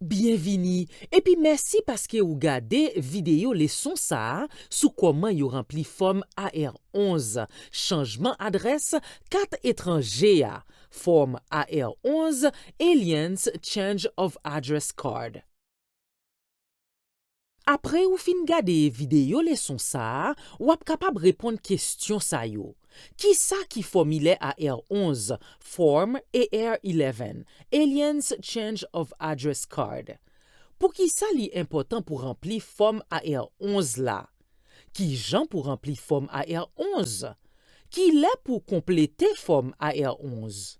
Bienvenue et puis merci parce que vous regardez vidéo leçon ça sur comment vous rempli forme AR11 changement adresse 4 étrangers forme AR11 aliens change of address card. Après ou fin gade vidéo leçon ça, ou ap capable répondre question sa yo. Qui ça qui formulaire AR11 form AR11 aliens change of address card. Pour qui ça li important pour remplir forme AR11 là? Qui Jean pour remplir forme AR11? Qui l'est pour compléter forme AR11?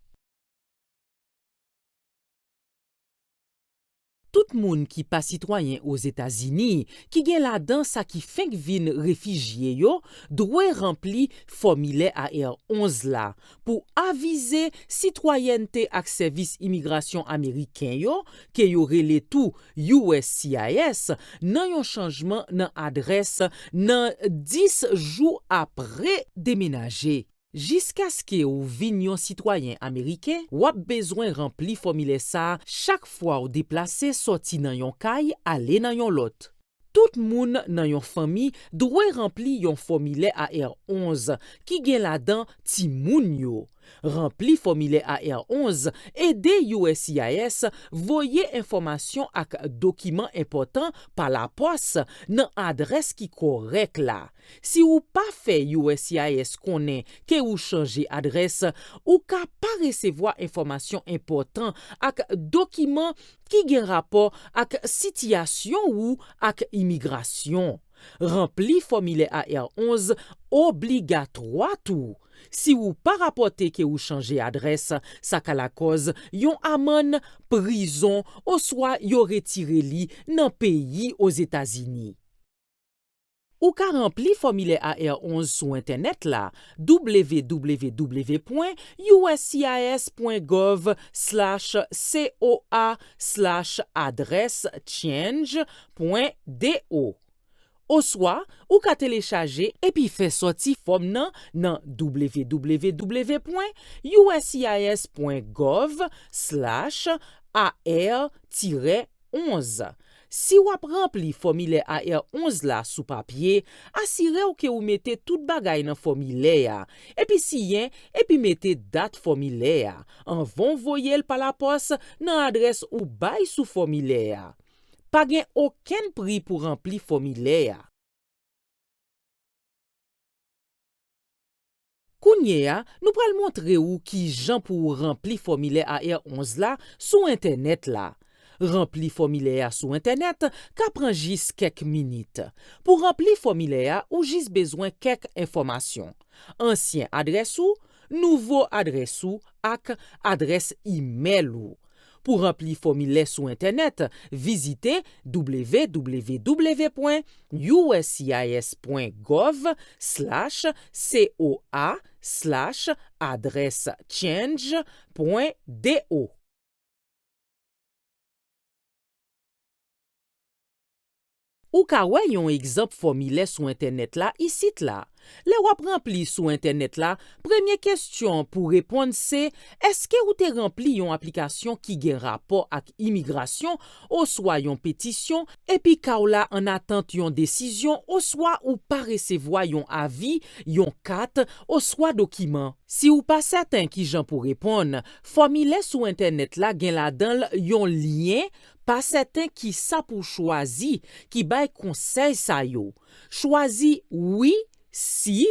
Tout moun qui pas citoyen aux États-Unis, qui gen là-dedans ça qui fait vin réfugié yo, doit remplir formulaire AR11 là pour aviser citoyenneté ak service immigration américain yo que yo relé tout USCIS nan yon changement nan adresse nan 10 jours après déménager. Jusqu'à ce que ou vignon citoyen américain, ou a besoin rempli formulaire ça chaque fois ou déplacer sorti nan yon kay aller nan yon lot. Tout moun nan yon famille doit rempli yon formulaire AR11 qui gen là-dedans ti moun yo. Rempli formulaire AR11 aide USCIS voyer information ak document important par la poste nan adresse qui correct là. Si ou pas fait USCIS connaît que ou changer adresse ou ka pas recevoir information important ak document qui gen rapport ak situation ou ak immigration. Rempli formulaire AR11 obligatoire tout. Si ou pas rapporté que ou changer adresse, ça ka la cause yon amende, prison ou soit yon retiré li nan pays aux États-Unis. Ou ka rempli formulaire AR11 sur internet là www.usis.gov/coa/adresse-change.do. Ou soit, ou ka télécharger et puis faire sortir forme nan www.usis.gov/AR-11. Si ou ap rempli formulaire AR11 là sous papier, assurez-vous que ou mettez tout bagay nan formulaire et puis siyen et puis mettez date formulaire. En vont voyer par la poste nan adresse ou bay sous formulaire. Pas gen aucun prix pour remplir formulaire. Kounye nous pral montrer ou qui jan pour remplir formulaire AR11 là sur internet là. Rempli formulaire sur internet ka prend juste quelques minutes. Pour remplir formulaire ou juste besoin quelques informations. Ancien adresse ou, nouveau adresse ou ak adresse email ou. Pour remplir formulaire sur internet, visitez www.usis.gov/coa/adresse-change.do. Ou ka wè yon exemple formulaire sur internet là, ici là. Le wap rempli sur internet là, première question pour répondre c'est est-ce que ou te rempli yon application qui gen rapport ak immigration ou soit yon pétition et puis ka ou la en attente yon décision ou soit ou pas recevoir yon avis, yon carte ou soit document. Si ou pas certain qui jan pour répondre, formulaire sur internet là gen la dan yon lien pas certain qui ça pour choisi qui bay conseil sa yo. Choisi oui si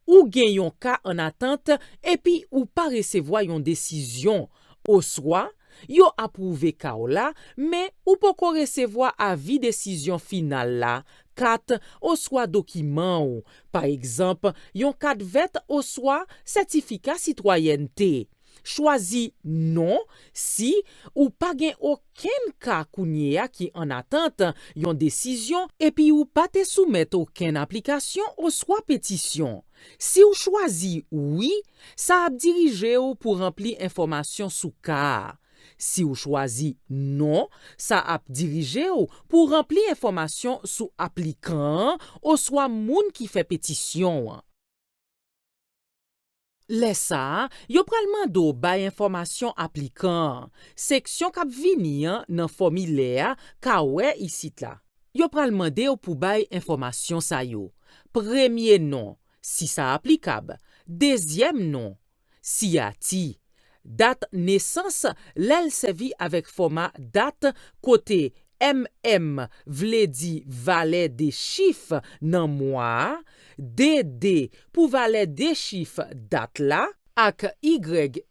ou gen yon cas en attente et puis ou pas recevoir yon décision ou soit yo approuvé ka ou la mais ou poko recevoir avis décision finale là carte ou soit document ou par exemple yon carte verte ou soit certificat citoyenneté. Choisi non si ou pas gen aucun cas kounye qui en attente yon décision et puis ou pas te soumettre aucune application ou soit pétition. Si ou choisi oui, ça a dirigé ou pour remplir information sous cas. Si ou choisi non, ça a dirigé ou pour remplir information sous applicant ou soit moun qui fait pétition. Lè sa, yo pral mando bay informasyon aplikant. Seksyon kap vini nan formile a ka wè isit la. Yo pral mande yo pou bay informasyon sa yo. Premye non, si sa aplikab. Dezyem non, si ya ti. Dat nesans lèl sevi avèk format dat kote vle di valè de chif nan mwa, DD pou valè de chif dat la, ak YYYY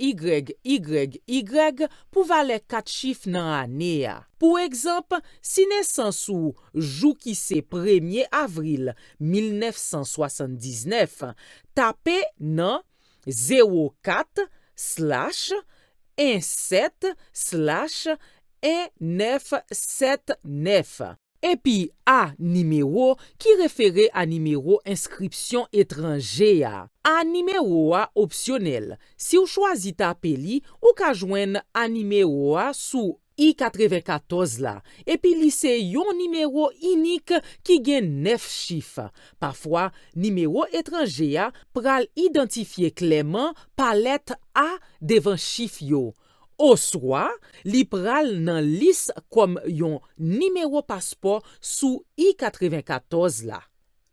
pou valè kat chif nan ane ya. Pou ekzamp, si nesans ou jou ki se 1er avril 1979, tape nan 04/17/1979. Epi a numéro ki refere a numéro inskripsyon etranje ya. A numéro a opsyonel. Si ou chwazi tape li, ou ka jwen a numéro a sou I-94 la. Epi li se yon numéro unik ki gen 9 chif. Parfois, numéro etranje ya pral identifiye kleman pa let A devan chif yo. Oswa, li pral nan lis kom yon numéro passeport sou I-94 la.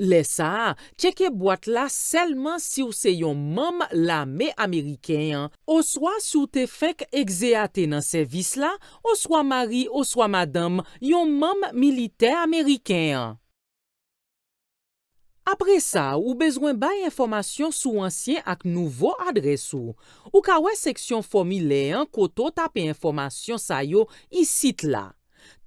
Lè sa, cheke boîte la selman si ou se yon mam lame Ameriken. Oswa si ou te fek egzeate nan servis la, oswa mari, oswa madame, yon mam militer Ameriken. Apre sa, ou bezwen bay informasyon sou ansyen ak nouvo adres ou. Ou ka wè seksyon formile koto tape informasyon sa yo isit la.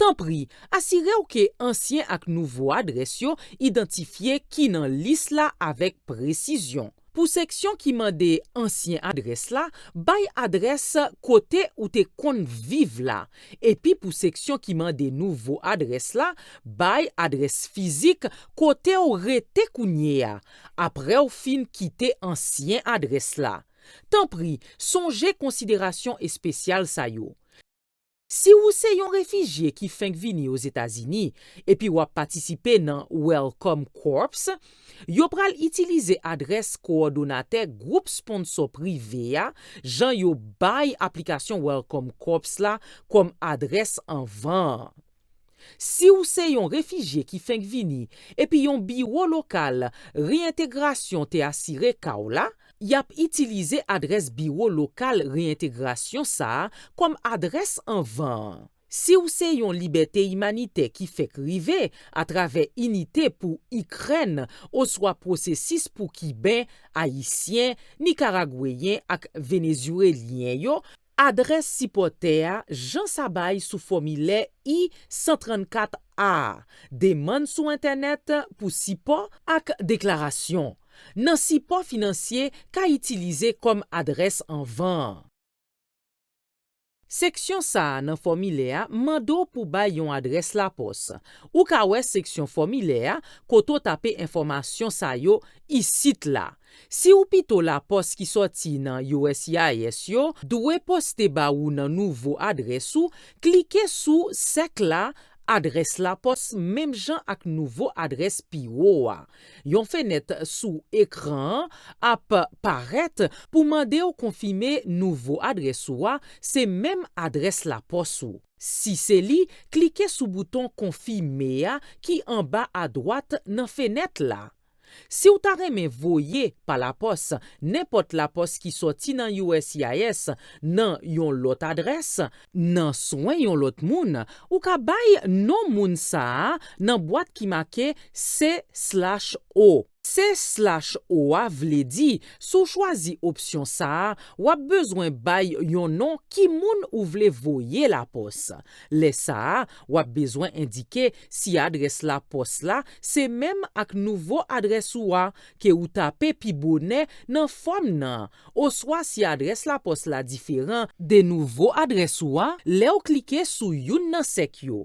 Tan pri, asire ou ke ansyen ak nouvo adres yo identifiye ki nan lis la avek presisyon. Pou seksyon ki mande ansyen adres la, bay adres kote ou te kon vive la. Epi pou seksyon ki mande nouvo adres la, bay adres fizik kote ou rete kounye ya. Apre ou fin kite ansyen adres la. Tan pri, sonje konsiderasyon espesyal sa yo. Si ou se yon refijye ki fenk vini os Etasini, epi wap patisipe nan Welcome Corps, yo pral itilize adres koordonate group sponsor prive ya, jan yo bay aplikasyon Welcome Corps la kom adres anvan. Si ou se yon refijye ki fenk vini, epi yon biro lokal reintegrasyon te asire ka ou la, yap itilize adres biro lokal reintegrasyon sa kom adres anvan. Si ou se yon Liberté Humanité ki fek rive atrave unité pou Ukren, oswa prosesis pou Kiben, Haitien, Nicaragüeyen ak Venezuelien yo, adres sipotea jan sabay sou formile I-134A. Deman sou internet pou sipo ak deklarasyon. Nan sipo finansye ka itilize kom adres anvan. Seksyon sa nan formile a mando pou bay yon adres la pos. Ou ka wè seksyon formile a koto tape informasyon sa yo isit la. Si ou pito la pos ki soti nan USCIS yo, dwe poste ba ou nan nouvo adres ou, klike sou sek la adres la pos mem jan ak nouvo adres piwo a. Yon fenet sou ekran ap paret pou mande ou konfime nouvo adres ou a, se mem adres la pos ou. Si se li, klike sou bouton konfime a ki an ba a droite nan fenet la. Si ou ta reme voye pa la pos, nepot la pos ki soti nan USCIS nan yon lot adres, nan soin yon lot moun, ou ka bay non moun sa nan boîte ki make C/O. C/O a vle di, sou chwazi opsyon sa, wap bezwen bay yon non ki moun ou vle voye la pos. Le sa, wap bezwen indike si adres la pos la, se mem ak nouvo adres ou a, ke ou tape pi bonè nan fom nan. Ou swa si adres la pos la diferan de nouvo adres ou a, le ou klike sou yon nan sek yo.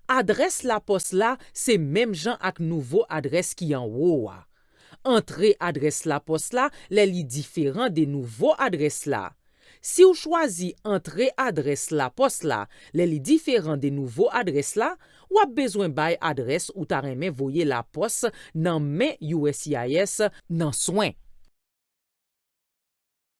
Adres la pos la, se mem jan ak nouvo adres ki an wo a. Entre adres la pos la, le li diferan de nouvo adres la. Si ou chwazi entre adres la pos la, le li diferan de nouvo adres la, wap bezwen bay adres ou ta reme voye la pos nan men USCIS nan soin.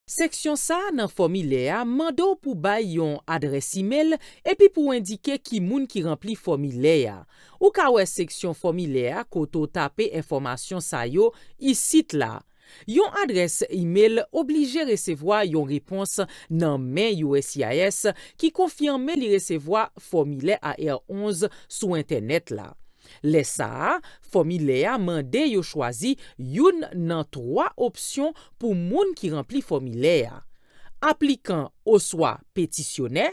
Seksyon sa nan formulaire a mando pou bay yon adres email epi pou indike ki moun ki rempli formulaire. Ou ka wè seksyon formulaire koto tape informasyon sa yo isit la. Yon adres email oblige resevoa yon repons nan men USCIS ki konfirme li resevoa formulaire AR11 sou internet la. Le sa, formulaire mande yo chwazi yon nan 3 opsyon pou moun ki rempli formulaire. Appliquant ou soit pétitionnaire,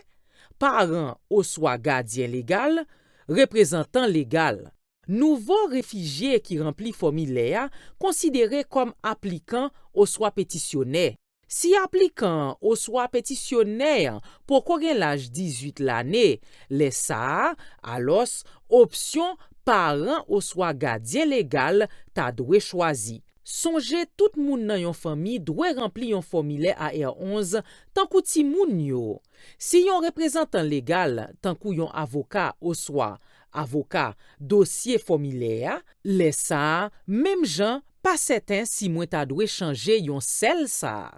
parent ou soit gardien légal, représentant légal. Nouveau réfugié qui remplit formulaire considéré comme appliquant ou soit pétitionnaire. Si appliquant ou soit pétitionnaire pour qu'on l'âge 18 l'année, les ça, alors option parent ou soit gardien légal ta dwe choisi. Songe tout moun nan yon famille doit remplir yon formulaire AR11 tant kou ti moun yo. Si yon représentant légal tant kou yon avocat ou soit avocat dossier formulaire, les ça même jan pas certain si mwen ta dwe changer yon sel sa.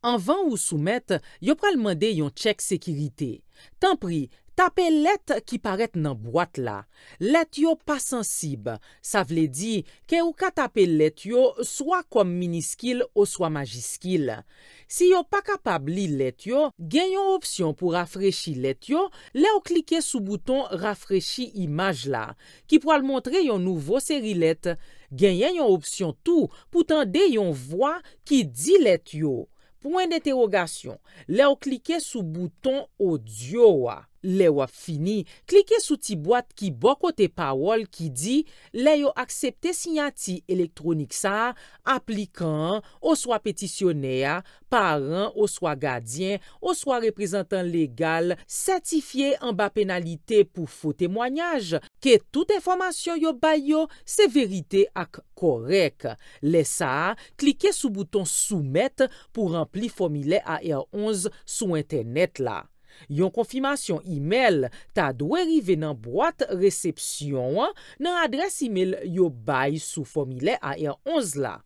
Avant ou soumettre, yo pral mande yon check sécurité. Tant pri tape let qui paraît nan boîte la. Let yo pas sensible. Ça vle di que ou ka tape let yo soit comme minuscule ou soit majuscule. Si yo pas capable li let yo, gen yon option pour rafraîchir let yo, le ou cliquer sous bouton rafraîchir image la, qui pourra montrer yon nouveau série let. Gen yon option tout pour tande yon voix qui dit let yo. Point d'interrogation. Le ou cliquer sous bouton audio. Le ou fini, cliquez sous ti boîte qui bon côté parole qui dit le yo accepter signati électronique ça, appliquant, ou soit pétitionnaire, parent, ou soit gardien, ou soit représentant légal, certifié en bas pénalité pour faux témoignage, que toute information yo bay yo, c'est vérité ak correct. Le ça, cliquez sous bouton soumettre pour remplir formulaire AR11 sous internet là. Yon confirmation email ta dwe rive nan boîte réception nan adresse email yo bay sous formulaire AR11 la.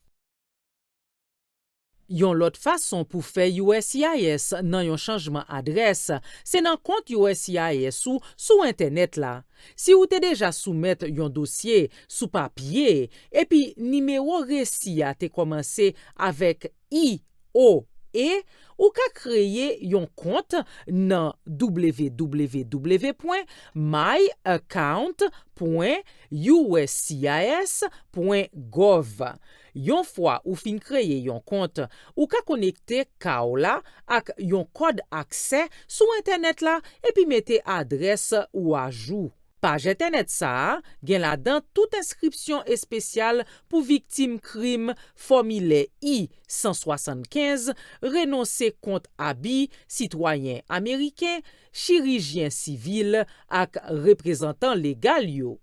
Yon lot façon pour faire USCIS nan yon changement adresse, c'est nan compte USCIS ou sous internet la. Si ou te déjà soumettre yon dossier sous papier et puis numéro récit a te commencé avec I-O et ou ka créer yon compte nan www.myaccount.uscis.gov. Yon fois ou fin créer yon compte, ou ka connecter kaola ak yon code accès sous internet la et puis mette adresse ou ajout. Page internet ça, gen la dan toute inscription spéciale pour victime crime formulaire I-175, renoncer compte habit, citoyen américain, chirurgien civil ak représentant légal yo.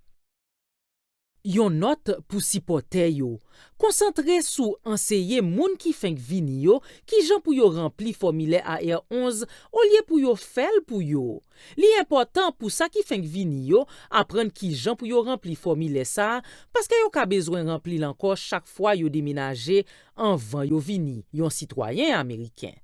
Yon note pour sipote yo. Concentré sous enseye moun ki fenk vini yo, ki jan pou yo rempli formulaire AR11 au lieu pou yo fel pou yo. Li important pour ça ki fenk vini yo, apprendre ki jan pou yo rempli formulaire ça, parce que yo ka besoin rempli l'encore chaque fois yo déménager avant yo vini, yon citoyen américain.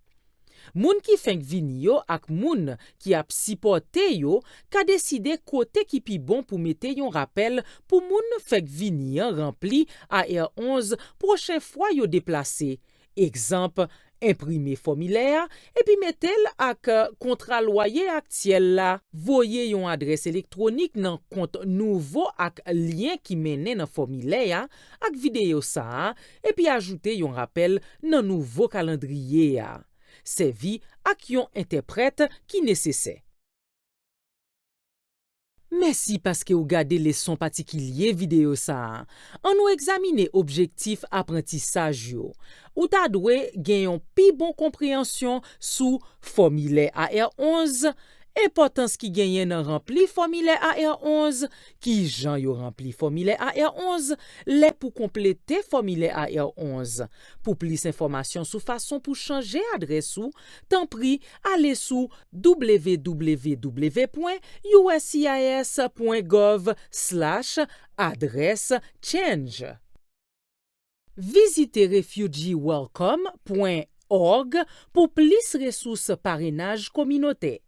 Moun ki fenk vini yo ak moun ki ap sipote yo ka deside kote ki pi bon pou mette yon rappel pou moun fenk vini yon rempli AR11 prochain fois yo déplacé. Exemple, imprimer formulaire et puis mettel ak contrat loyer actuel la. Voye yon adresse électronique nan compte nouveau ak lien qui mène nan formulaire ak vidéo ça et puis ajouter yon rappel nan nouveau calendrier ya. Servi ak yon interprète qui nécessaire. Merci parce que vous gardez leçon particulier vidéo ça. On nous examiner objectif apprentissage yo. Ou ta dwe gen yon pi bon compréhension sous formulaire AR11, importance qui gagne nan rempli formulaire AR11, qui jan yo rempli formulaire AR11, les pour compléter formulaire AR11. Pour plus d'informations sous façon pour changer adresse ou, tant pris, allez sous www.uscis.gov/adresse change. Visitez refugeewelcome.org pour plus ressources parrainage communautaire.